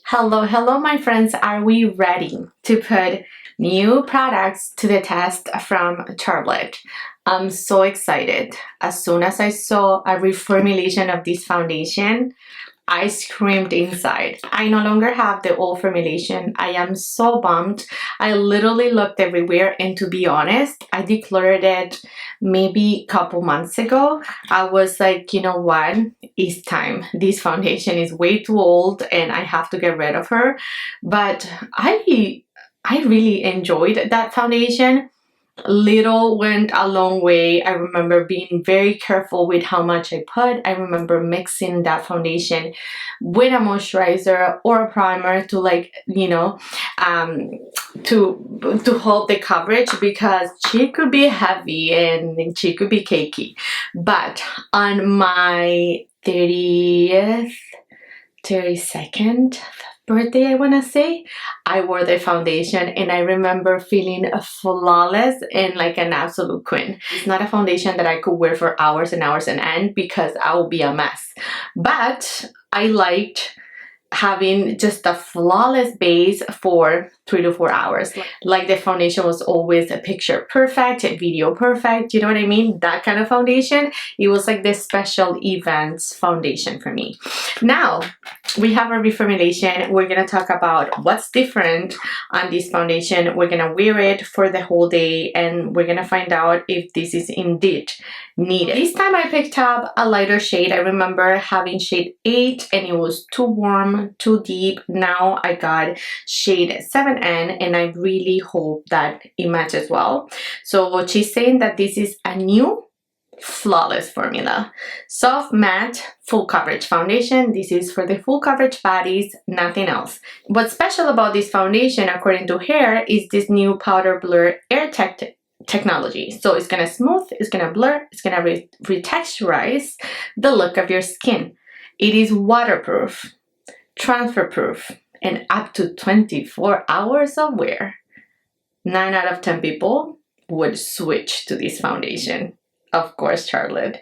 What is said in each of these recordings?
Hello, my friends. Are we ready to put new products to the test from Charlotte? I'm so excited. As soon as I saw a reformulation of this foundation, I screamed inside. I no longer have the old formulation. I am so bummed. I literally looked everywhere, and to be honest, I declared it maybe a couple months ago. I was like, you know what? It's time. This foundation is way too old and I have to get rid of her. But I really enjoyed that foundation. Little went a long way. I remember being very careful with how much I put. I remember mixing that foundation with a moisturizer or a primer to to hold the coverage, because she could be heavy and she could be cakey. But on my 32nd birthday, I want to say, I wore the foundation and I remember feeling flawless and like an absolute queen. It's not a foundation that I could wear for hours and hours and end because I will be a mess. But I liked having just a flawless base for 3 to 4 hours. Like the foundation was always a picture perfect, video perfect, you know what I mean? That kind of foundation. It was like the special events foundation for me. Now we have a reformulation. We're gonna talk about what's different on this foundation. We're gonna wear it for the whole day and we're gonna find out if this is indeed needed. This time I picked up a lighter shade. I remember having shade 8 and it was too warm, too deep. Now I got shade 7N and I really hope that it matches well. So she's saying that this is a new flawless formula. Soft matte full coverage foundation. This is for the full coverage bodies, nothing else. What's special about this foundation, according to her, is this new powder blur air technology. So it's gonna smooth, it's gonna blur, it's gonna retexturize the look of your skin. It is waterproof, transfer proof, and up to 24 hours of wear. 9 out of 10 people would switch to this foundation. Of course, Charlotte.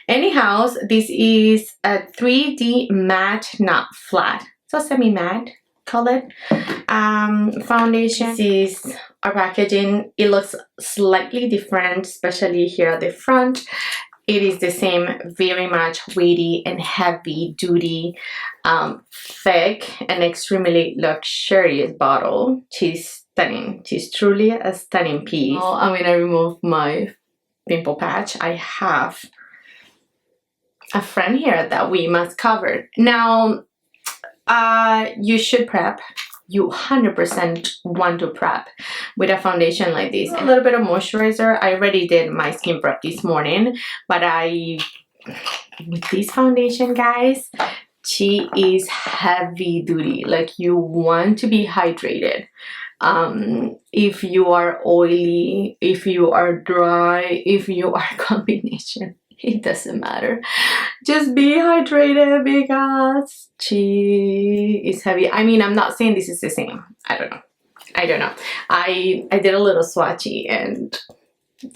Anyhow, this is a 3D matte, not flat, so semi-matte, call it, foundation. This is our packaging. It looks slightly different, especially here at the front. It is the same, very much weighty and heavy duty, thick and extremely luxurious bottle. She's stunning. She's truly a stunning piece. Oh, I'm gonna remove my pimple patch. I have a friend here that we must cover. Now, you should prep. You 100% want to prep with a foundation like this. A little bit of moisturizer. I already did my skin prep this morning, but with this foundation, guys, she is heavy duty. Like, you want to be hydrated. If you are oily, if you are dry, if you are combination, it doesn't matter. Just be hydrated because she is heavy. I mean, I'm not saying this is the same. I don't know. I did a little swatchy and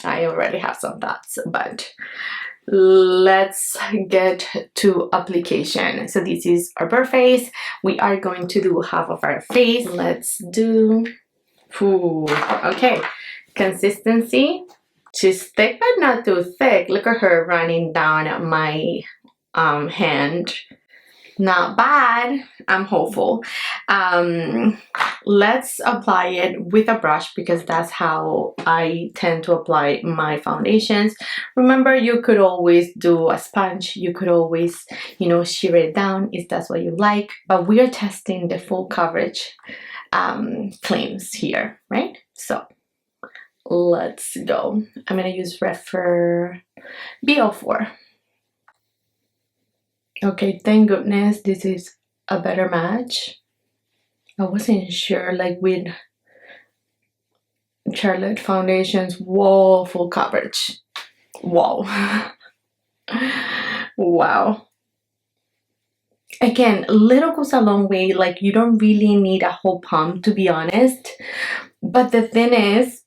I already have some thoughts, but let's get to application. So this is our bare face. We are going to do half of our face. Let's do, okay, consistency. She's thick but not too thick. Look at her running down my hand. Not bad. I'm hopeful. Let's apply it with a brush because that's how I tend to apply my foundations. Remember, you could always do a sponge. You could always, shear it down if that's what you like. But we are testing the full coverage claims here, right? So let's go. I'm gonna use Referal BO4. Okay, thank goodness this is a better match. I wasn't sure, like with Charlotte foundations, whoa, full coverage. Whoa. Wow. Again, little goes a long way. Like, you don't really need a whole pump, to be honest. But the thing is,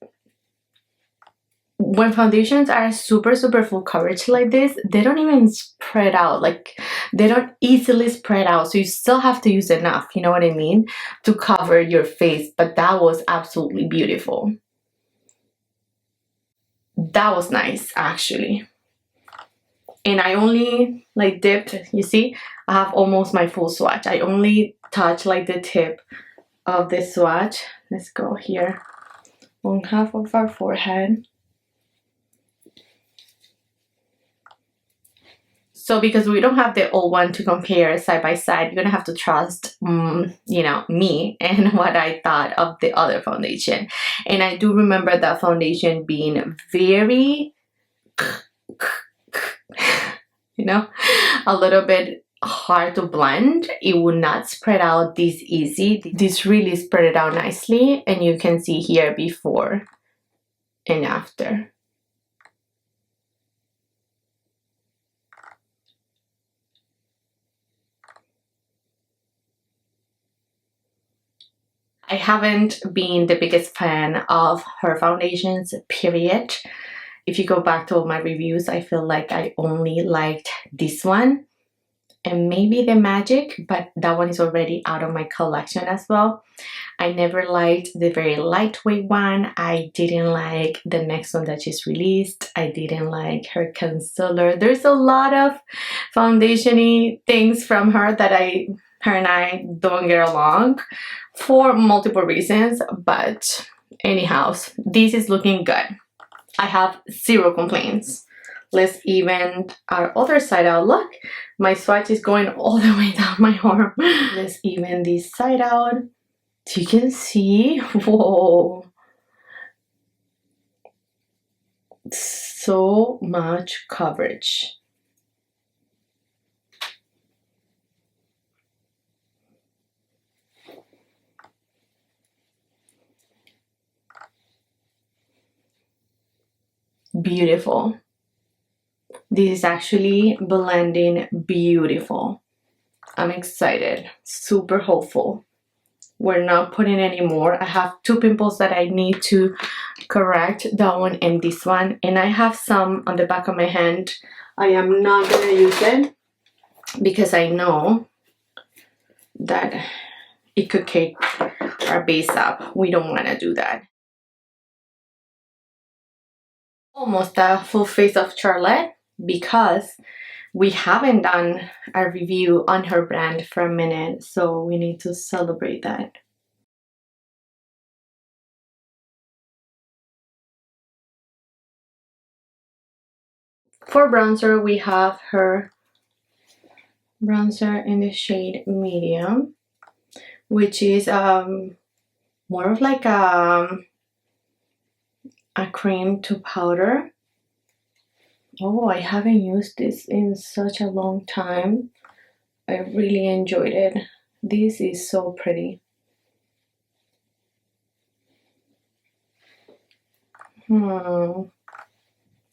when foundations are super full coverage like this, they don't even spread out, like they don't easily spread out, so you still have to use enough, you know what I mean, to cover your face. But that was absolutely beautiful. That was nice actually. And I only like dipped, you see, I have almost my full swatch. I only touch like the tip of the swatch. Let's go here on half of our forehead. So because we don't have the old one to compare side by side, you're gonna have to trust, you know, me and what I thought of the other foundation. And I do remember that foundation being very, you know, a little bit hard to blend. It would not spread out this easy. This really spread it out nicely, and you can see here before and after. I haven't been the biggest fan of her foundations, period. If you go back to all my reviews, I feel like I only liked this one and maybe the Magic, but that one is already out of my collection as well. I never liked the very lightweight one. I didn't like the next one that she's released. I didn't like her concealer. There's a lot of foundation-y things from her that her and I don't get along for multiple reasons, but anyhow, this is looking good. I have zero complaints. Let's even our other side out. Look, my swatch is going all the way down my arm. Let's even this side out so you can see. Whoa, so much coverage. Beautiful. This is actually blending beautiful. I'm excited, super hopeful. We're not putting any more. I have two pimples that I need to correct, that one and this one, and I have some on the back of my hand. I am not gonna use it because I know that it could cake our base up. We don't want to do that. Almost a full face of Charlotte because we haven't done a review on her brand for a minute, so we need to celebrate that. For bronzer, we have her bronzer in the shade medium, which is more of like a cream to powder. Oh, I haven't used this in such a long time. I really enjoyed it. This is so pretty. You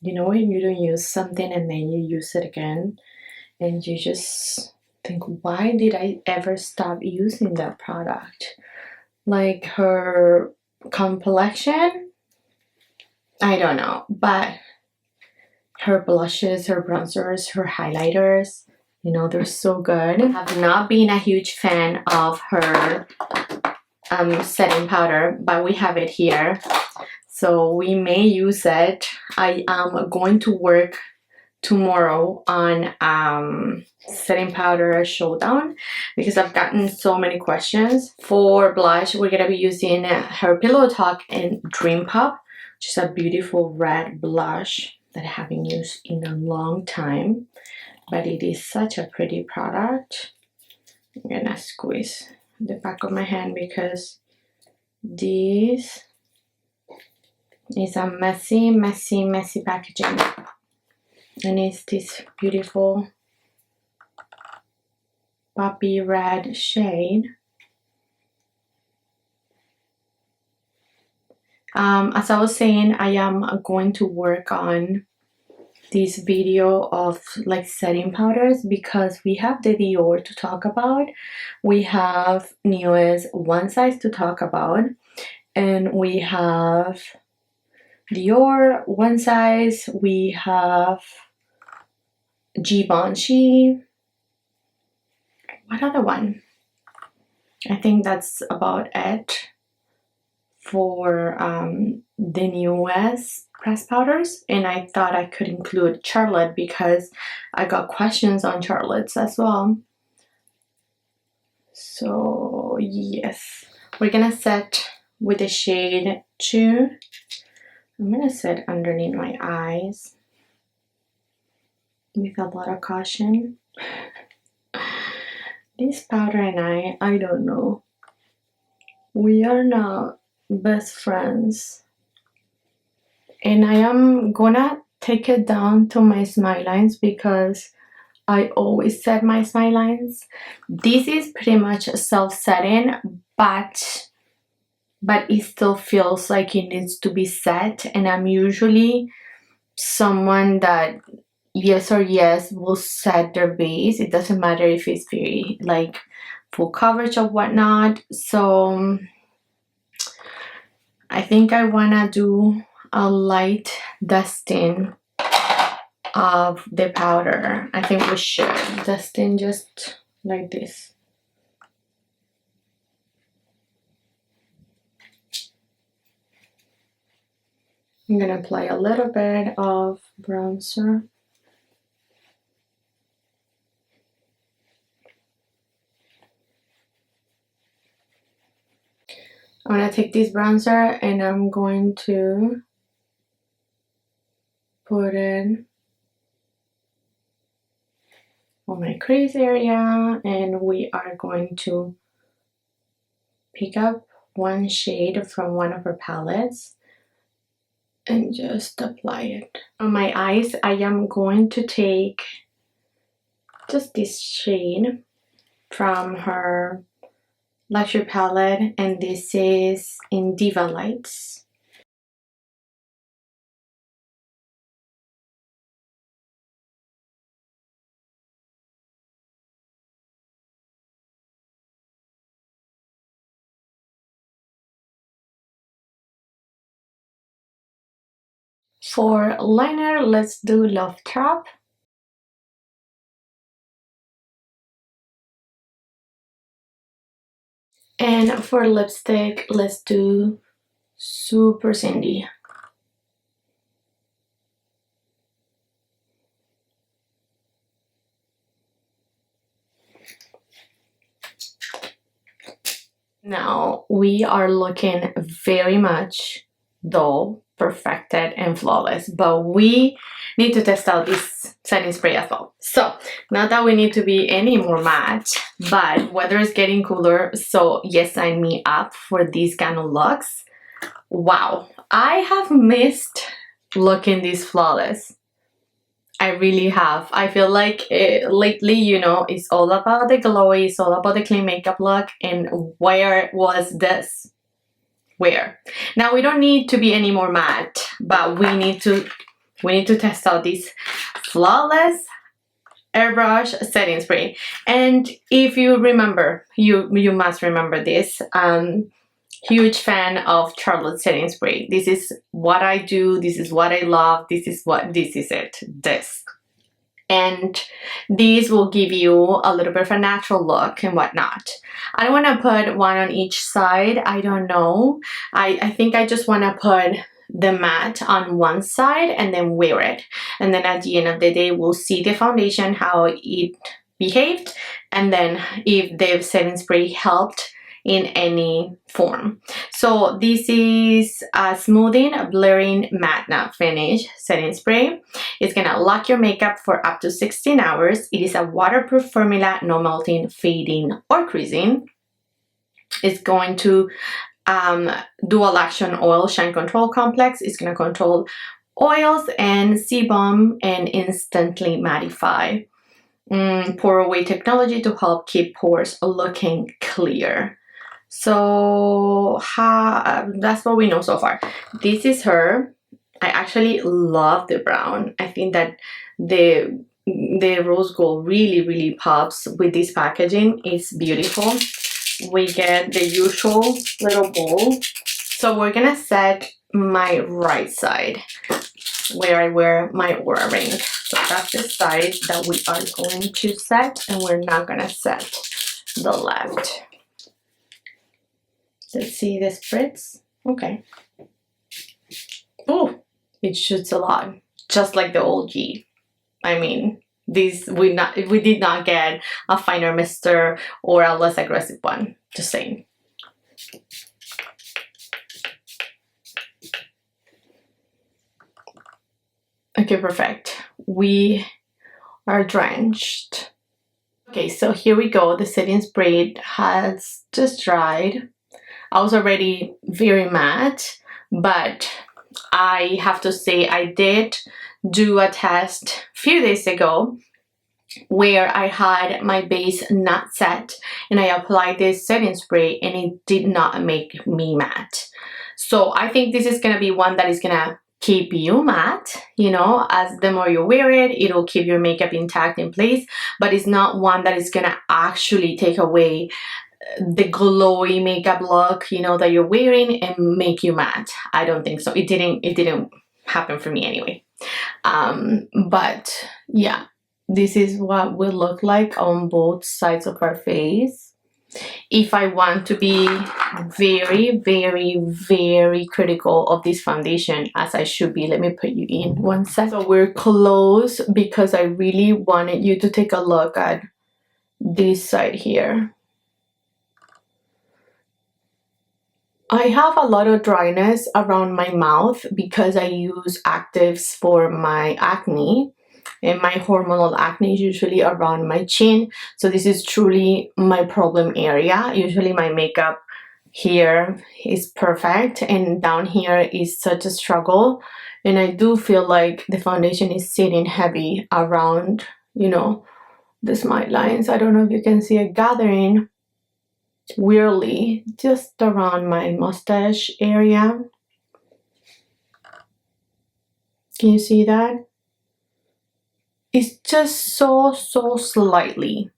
know when you don't use something and then you use it again and you just think, why did I ever stop using that product? Like her complexion, I don't know, but her blushes, her bronzers, her highlighters, you know, they're so good. I've not been a huge fan of her setting powder, but we have it here, so we may use it. I am going to work tomorrow on setting powder showdown because I've gotten so many questions. For blush, we're gonna be using her Pillow Talk in Dream Pop, which is a beautiful red blush that I haven't used in a long time, but it is such a pretty product. I'm gonna squeeze the back of my hand because this is a messy packaging, and it's this beautiful poppy red shade. As I was saying, I am going to work on this video of like setting powders because we have the Dior to talk about, we have newest One Size to talk about, and we have Dior. One size we have Givenchy. What other one? I think that's about it for the newest pressed powders. And I thought I could include Charlotte because I got questions on Charlotte's as well. So yes, we're gonna set with the shade 2. I'm gonna set underneath my eyes with a lot of caution. This powder and I don't know. We are not best friends. And I am gonna take it down to my smile lines because I always set my smile lines. This is pretty much self-setting, but it still feels like it needs to be set. And I'm usually someone that yes or yes will set their base. It doesn't matter if it's very like full coverage or whatnot. So I think I wanna do a light dusting of the powder. I think we should dusting just like this. I'm gonna apply a little bit of bronzer. I'm gonna take this bronzer and I'm going to put it on my crease area, and we are going to pick up one shade from one of our palettes and just apply it. On my eyes, I am going to take just this shade from her luxury palette, and this is in Diva Lights. For liner, let's do Love Trap. And for lipstick, let's do Super Cindy. Now we are looking very much dull, perfected, and flawless, but we need to test out this setting spray as well. So not that we need to be any more matte, but weather is getting cooler, so yes, sign me up for these kind of looks. Wow, I have missed looking this flawless. I really have. I feel like lately, you know, it's all about the glowy, it's all about the clean makeup look, and where was this? Where? Now we don't need to be any more matte, but we need to test out this flawless airbrush setting spray. And if you remember, you must remember this. Huge fan of Charlotte setting spray. This is what I do, this is what I love, this is it, this. And these will give you a little bit of a natural look and whatnot. I don't want to put one on each side, I don't know. I think I just want to put the matte on one side and then wear it. And then at the end of the day, we'll see the foundation, how it behaved, and then if the setting spray helped in any form. So this is a smoothing, blurring, matte finish setting spray. It's gonna lock your makeup for up to 16 hours. It is a waterproof formula, no melting, fading, or creasing. It's going to dual action oil shine control complex. It's gonna control oils and sebum and instantly mattify. Pour away technology to help keep pores looking clear. So that's what we know so far. This is her. I actually love the brown. I think that the rose gold really pops with this packaging. It's beautiful. We get the usual little bowl. So we're gonna set my right side where I wear my Aura ring. So that's the side that we are going to set, and we're not gonna set the left. Let's see the spritz. Okay. Oh, it shoots a lot, just like the old G. I mean, we did not get a finer mister or a less aggressive one. Just saying. Okay, perfect. We are drenched. Okay, so here we go. The setting spray has just dried. I was already very matte, but I have to say I did do a test a few days ago where I had my base not set and I applied this setting spray and it did not make me matte. So I think this is gonna be one that is gonna keep you matte, you know, as the more you wear it, it'll keep your makeup intact in place, but it's not one that is gonna actually take away the glowy makeup look, you know, that you're wearing and make you matte. I don't think so. It didn't happen for me anyway. But yeah, this is what will look like on both sides of our face. If I want to be very, very, very critical of this foundation, as I should be, let me put you in one sec. So we're close because I really wanted you to take a look at this side here. I have a lot of dryness around my mouth because I use actives for my acne, and my hormonal acne is usually around my chin. So this is truly my problem area. Usually my makeup here is perfect and down here is such a struggle. And I do feel like the foundation is sitting heavy around, you know, the smile lines. I don't know if you can see it gathering weirdly just around my mustache area. Can you see that? It's just so slightly.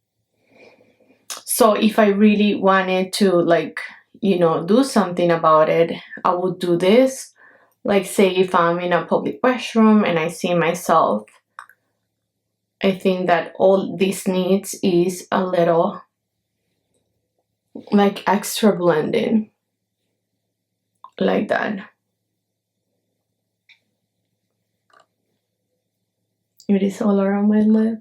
So if I really wanted to, like, you know, do something about it, I would do this. Like, say if I'm in a public restroom and I see myself, I think that all this needs is a little like extra blending, like that. It is all around my lip.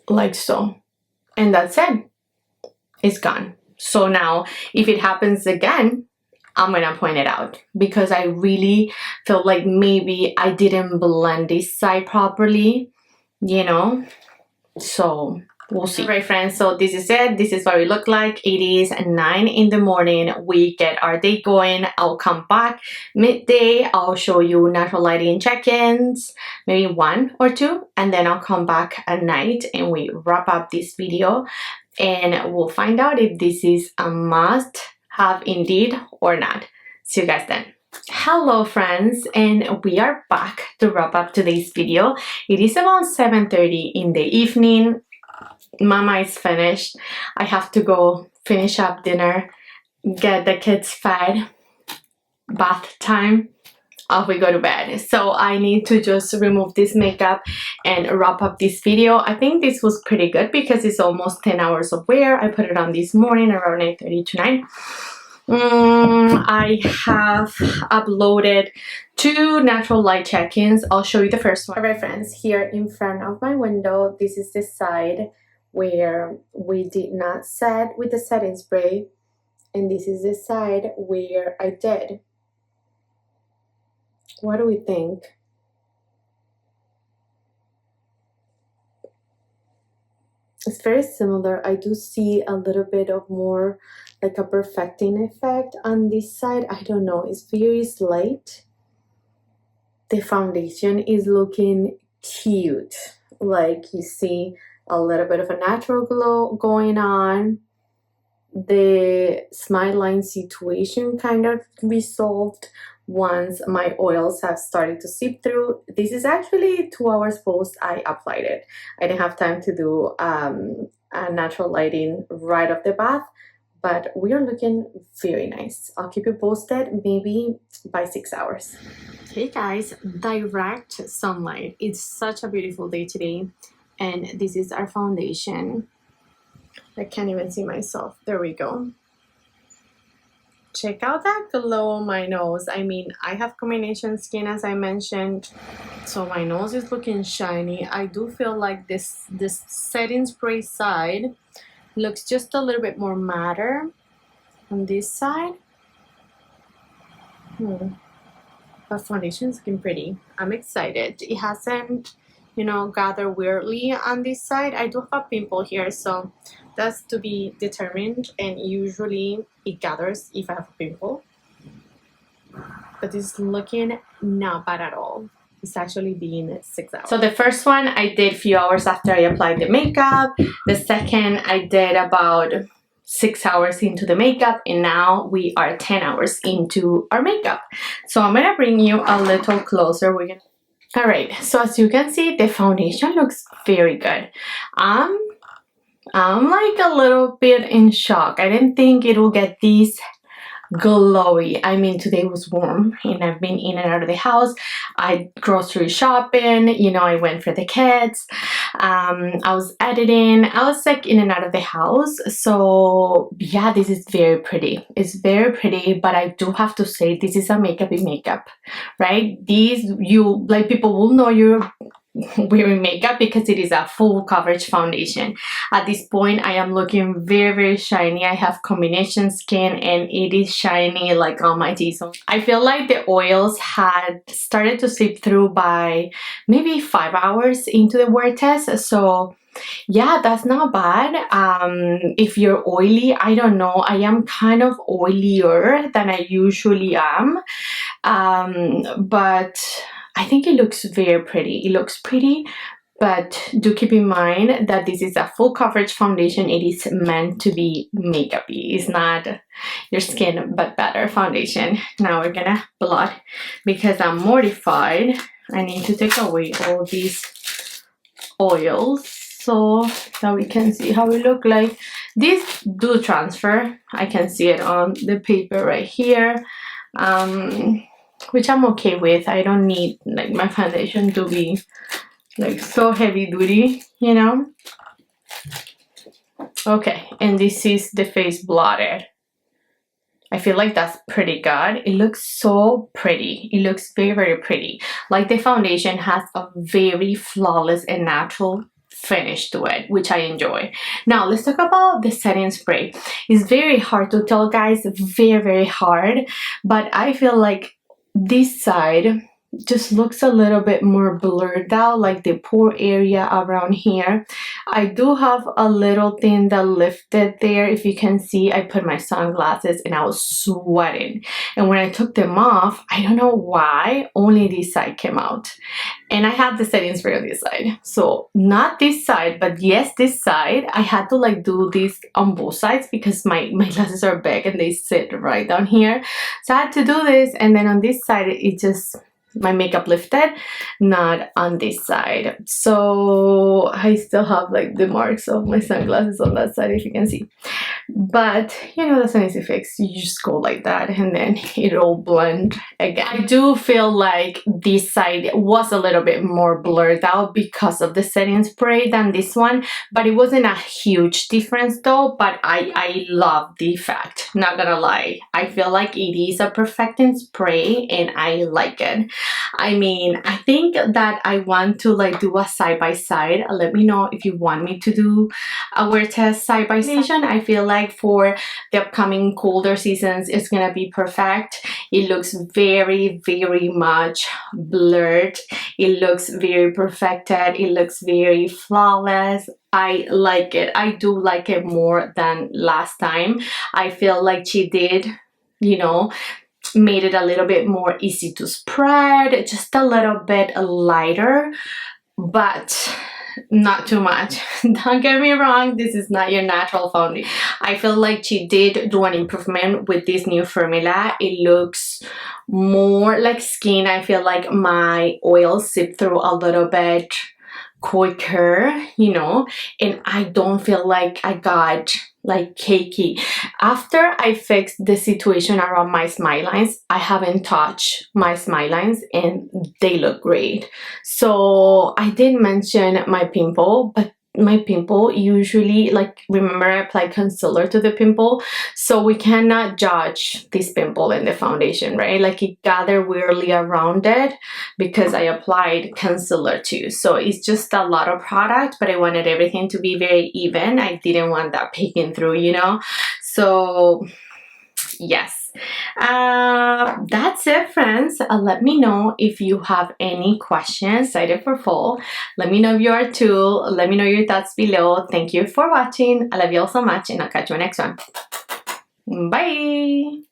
Like so. And that's it. It's gone. So now if it happens again, I'm gonna point it out because I really felt like maybe I didn't blend this side properly, you know. So we'll see. Alright friends, so this is it. This is what we look like. It is 9 in the morning. We get our day going. I'll come back midday. I'll show you natural lighting check-ins, maybe 1 or 2, and then I'll come back at night and we wrap up this video and we'll find out if this is a must have indeed or not. See you guys then. Hello friends, and we are back to wrap up today's video. It is about 7:30 in the evening. Mama is finished. I have to go finish up dinner, get the kids fed, bath time, off we go to bed. So I need to just remove this makeup and wrap up this video. I think this was pretty good because it's almost 10 hours of wear. I put it on this morning around 8:30 to 9. I have uploaded 2 natural light check-ins. I'll show you the first one. Alright friends, here in front of my window, this is the side where we did not set with the setting spray, and this is the side where I did. What do we think? It's very similar. I do see a little bit of more like a perfecting effect on this side. I don't know, it's very slight. The foundation is looking cute. Like you see a little bit of a natural glow going on. The smile line situation kind of resolved, once my oils have started to seep through. This is actually 2 hours post I applied it. I didn't have time to do a natural lighting right off the bath, but we are looking very nice. I'll keep you posted maybe by 6 hours. Hey guys, direct sunlight. It's such a beautiful day today, and this is our foundation. I can't even see myself. There we go. Check out that glow on my nose. I mean, I have combination skin, as I mentioned, so my nose is looking shiny. I do feel like this setting spray side looks just a little bit more matter on this side. But foundation is looking pretty. I'm excited. It hasn't, you know, gathered weirdly on this side. I do have a pimple here, so that's to be determined, and usually it gathers if I have a pimple. But it's looking not bad at all. It's actually been 6 hours. So the first one I did a few hours after I applied the makeup. The second I did about 6 hours into the makeup, and now we are 10 hours into our makeup. So I'm gonna bring you a little closer. All right, so as you can see, the foundation looks very good. I'm like a little bit in shock. I didn't think it would get this glowy. I mean, today was warm and I've been in and out of the house. I grocery shopping, you know, I went for the kids. I was editing. I was like in and out of the house. So yeah, this is very pretty. It's very pretty, but I do have to say this is a makeup in makeup, right? These, you like, people will know you're wearing makeup because it is a full coverage foundation. At this point I am looking very, very shiny. I have combination skin and it is shiny like on my teeth. So I feel like the oils had started to seep through by maybe 5 hours into the wear test. So yeah, that's not bad. If you're oily, I don't know, I am kind of oilier than I usually am, but I think it looks very pretty. It looks pretty, but do keep in mind that this is a full coverage foundation. It is meant to be makeup-y. It's not your skin but better foundation. Now we're gonna blot because I'm mortified. I need to take away all these oils so that we can see how it look like. These do transfer. I can see it on the paper right here. Which I'm okay with. I don't need like my foundation to be like so heavy duty, you know. Okay, and this is the face blotted. I feel like that's pretty good. It looks so pretty. It looks very, very pretty. Like the foundation has a very flawless and natural finish to it, which I enjoy. Now let's talk about the setting spray. It's very hard to tell, guys, very, very hard, but I feel like this side just looks a little bit more blurred out, like the pore area around here. I do have a little thing that lifted there. If you can see, I put my sunglasses and I was sweating, and when I took them off, I don't know why, only this side came out. And I had the setting spray on this side, so not this side, but yes, this side. I had to like do this on both sides because my glasses are big and they sit right down here, so I had to do this. And then on this side, it just, my makeup lifted, not on this side. So I still have like the marks of my sunglasses on that side, if you can see. But you know, that's an easy fix. You just go like that and then it'll blend again. I do feel like this side was a little bit more blurred out because of the setting spray than this one, but it wasn't a huge difference though. But I love the effect, not gonna lie. I feel like it is a perfecting spray and I like it. I mean, I think that I want to like do a side-by-side. Let me know if you want me to do a wear test side-by-side. I feel like for the upcoming colder seasons, it's gonna be perfect. It looks very, very much blurred. It looks very perfected. It looks very flawless. I like it. I do like it more than last time. I feel like she did, you know, made it a little bit more easy to spread, just a little bit lighter, but not too much. Don't get me wrong, this is not your natural foundation. I feel like she did do an improvement with this new formula. It looks more like skin. I feel like my oil seep through a little bit quicker, you know, and I don't feel like I got like cakey. After I fixed the situation around my smile lines, I haven't touched my smile lines and they look great. So I did mention my pimple, but my pimple usually, like, remember I applied concealer to the pimple, so we cannot judge this pimple in the foundation, right? Like, it gathered weirdly around it because I applied concealer too. So it's just a lot of product, but I wanted everything to be very even. I didn't want that peeking through, you know? So yes. That's it, friends. Let me know if you have any questions cited for fall. Let me know if you are too. Let me know your thoughts below. Thank you for watching. I love you all so much, and I'll catch you in the next one. Bye.